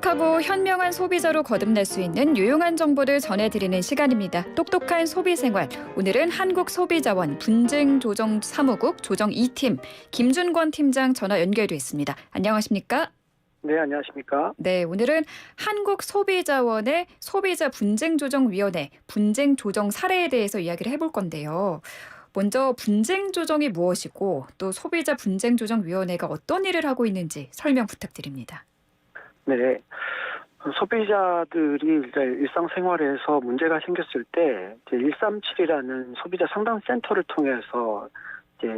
똑똑하고 현명한 소비자로 거듭날 수 있는 유용한 정보를 전해드리는 시간입니다. 똑똑한 소비생활. 오늘은 한국소비자원 분쟁조정사무국 조정 2팀 김준권 팀장 전화 연결돼 있습니다. 안녕하십니까? 네, 안녕하십니까? 네, 오늘은 한국소비자원의 소비자분쟁조정위원회 분쟁조정 사례에 대해서 이야기를 해볼 건데요. 먼저 분쟁조정이 무엇이고 또 소비자분쟁조정위원회가 어떤 일을 하고 있는지 설명 부탁드립니다. 네, 소비자들이 이제 일상생활에서 문제가 생겼을 때 이제 137이라는 소비자 상담센터를 통해서 이제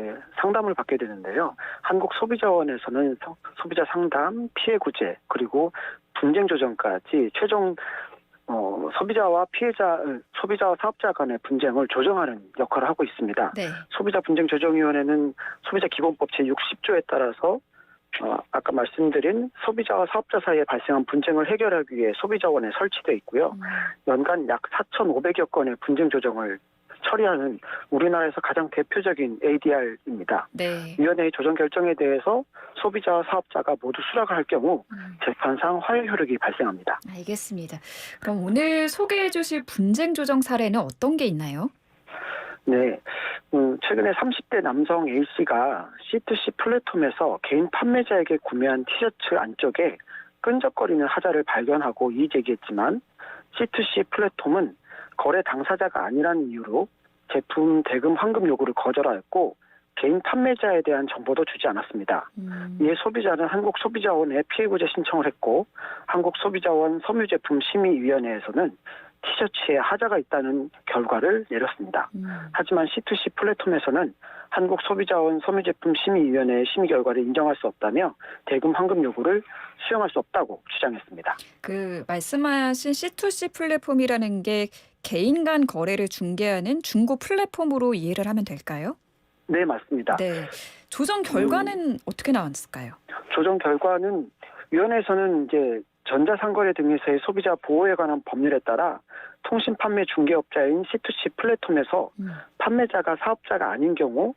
상담을 받게 되는데요. 한국소비자원에서는 소비자 상담, 피해 구제, 그리고 분쟁 조정까지 최종 소비자와 사업자 간의 분쟁을 조정하는 역할을 하고 있습니다. 네. 소비자분쟁조정위원회는 소비자기본법 제60조에 따라서 아까 말씀드린 소비자와 사업자 사이에 발생한 분쟁을 해결하기 위해 소비자원에 설치되어 있고요. 연간 약 4,500여 건의 분쟁 조정을 처리하는 우리나라에서 가장 대표적인 ADR입니다. 네. 위원회의 조정 결정에 대해서 소비자와 사업자가 모두 수락을 할 경우 재판상 화해 효력이 발생합니다. 알겠습니다. 그럼 오늘 소개해 주실 분쟁 조정 사례는 어떤 게 있나요? 네, 최근에 30대 남성 A씨가 C2C 플랫폼에서 개인 판매자에게 구매한 티셔츠 안쪽에 끈적거리는 하자를 발견하고 이의 제기했지만 C2C 플랫폼은 거래 당사자가 아니라는 이유로 제품 대금 환급 요구를 거절하였고 개인 판매자에 대한 정보도 주지 않았습니다. 이에 소비자는 한국소비자원에 피해구제 신청을 했고 한국소비자원 섬유제품심의위원회에서는 티셔츠에 하자가 있다는 결과를 내렸습니다. 하지만 C2C 플랫폼에서는 한국소비자원 섬유제품심의위원회의 심의 결과를 인정할 수 없다며 대금 환급 요구를 수용할 수 없다고 주장했습니다. 말씀하신 C2C 플랫폼이라는 게 개인 간 거래를 중개하는 중고 플랫폼으로 이해를 하면 될까요? 네, 맞습니다. 네. 조정 결과는 어떻게 나왔을까요? 조정 결과는 위원회에서는 이제 전자상거래 등에서의 소비자 보호에 관한 법률에 따라 통신 판매 중개업자인 C2C 플랫폼에서 판매자가 사업자가 아닌 경우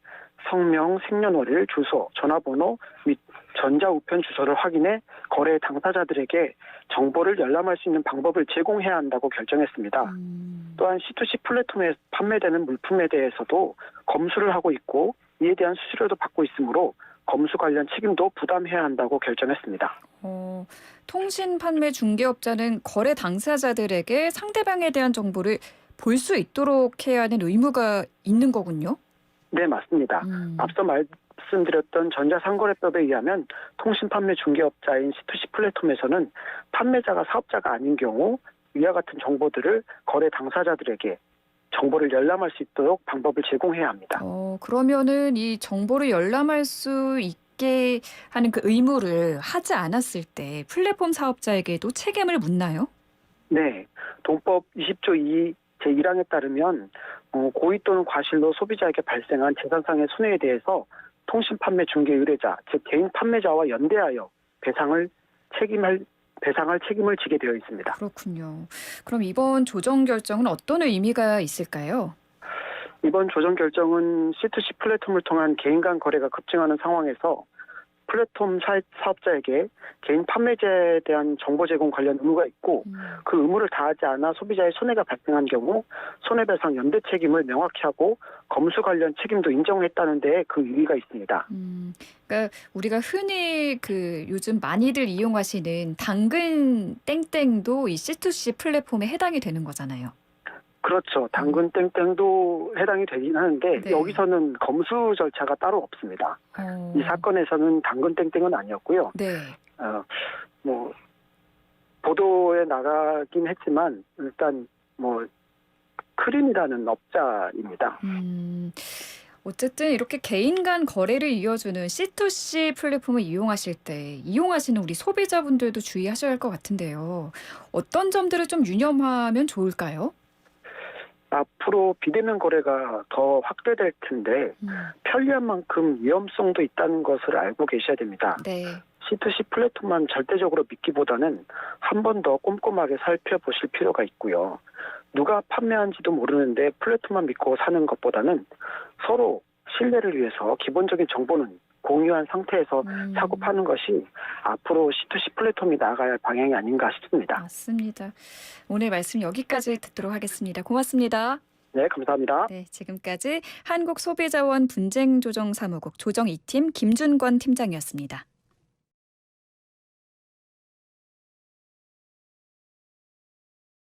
성명, 생년월일, 주소, 전화번호 및 전자우편 주소를 확인해 거래 당사자들에게 정보를 열람할 수 있는 방법을 제공해야 한다고 결정했습니다. 또한 C2C 플랫폼에 판매되는 물품에 대해서도 검수를 하고 있고 이에 대한 수수료도 받고 있으므로 검수 관련 책임도 부담해야 한다고 결정했습니다. 통신 판매 중개업자는 거래 당사자들에게 상대방에 대한 정보를 볼 수 있도록 해야 하는 의무가 있는 거군요. 네, 맞습니다. 앞서 말씀드렸던 전자상거래법에 의하면 통신 판매 중개업자인 C2C 플랫폼에서는 판매자가 사업자가 아닌 경우 위와 같은 정보들을 거래 당사자들에게 정보를 열람할 수 있도록 방법을 제공해야 합니다. 그러면은 이 정보를 열람할 수 있게 하는 그 의무를 하지 않았을 때 플랫폼 사업자에게도 책임을 묻나요? 네, 동법 20조 2 제1항에 따르면 고의 또는 과실로 소비자에게 발생한 재산상의 손해에 대해서 통신 판매 중개 의뢰자, 즉 개인 판매자와 연대하여 배상할 책임을 지게 되어 있습니다. 그렇군요. 그럼 이번 조정 결정은 어떤 의미가 있을까요? 이번 조정 결정은 C2C 플랫폼을 통한 개인 간 거래가 급증하는 상황에서 플랫폼 사업자에게 개인 판매자에 대한 정보 제공 관련 의무가 있고 그 의무를 다하지 않아 소비자의 손해가 발생한 경우 손해배상 연대 책임을 명확히 하고 검수 관련 책임도 인정했다는 데에 그 의미가 있습니다. 그러니까 우리가 흔히 요즘 많이들 이용하시는 당근 땡땡도 이 C2C 플랫폼에 해당이 되는 거잖아요. 그렇죠. 당근 땡땡도 해당이 되긴 하는데 네. 여기서는 검수 절차가 따로 없습니다. 이 사건에서는 당근 땡땡은 아니었고요. 네. 보도에 나가긴 했지만 일단 크림이라는 업자입니다. 어쨌든 이렇게 개인 간 거래를 이어주는 C2C 플랫폼을 이용하실 때 이용하시는 우리 소비자분들도 주의하셔야 할 것 같은데요. 어떤 점들을 좀 유념하면 좋을까요? 앞으로 비대면 거래가 더 확대될 텐데 편리한 만큼 위험성도 있다는 것을 알고 계셔야 됩니다. 네. C2C 플랫폼만 절대적으로 믿기보다는 한 번 더 꼼꼼하게 살펴보실 필요가 있고요. 누가 판매한지도 모르는데 플랫폼만 믿고 사는 것보다는 서로 신뢰를 위해서 기본적인 정보는 공유한 상태에서 사고 파는 것이 앞으로 C2C 플랫폼이 나아가야 할 방향이 아닌가 싶습니다. 맞습니다. 오늘 말씀 여기까지 듣도록 하겠습니다. 고맙습니다. 네, 감사합니다. 네, 지금까지 한국소비자원 분쟁조정사무국 조정 2팀 김준권 팀장이었습니다.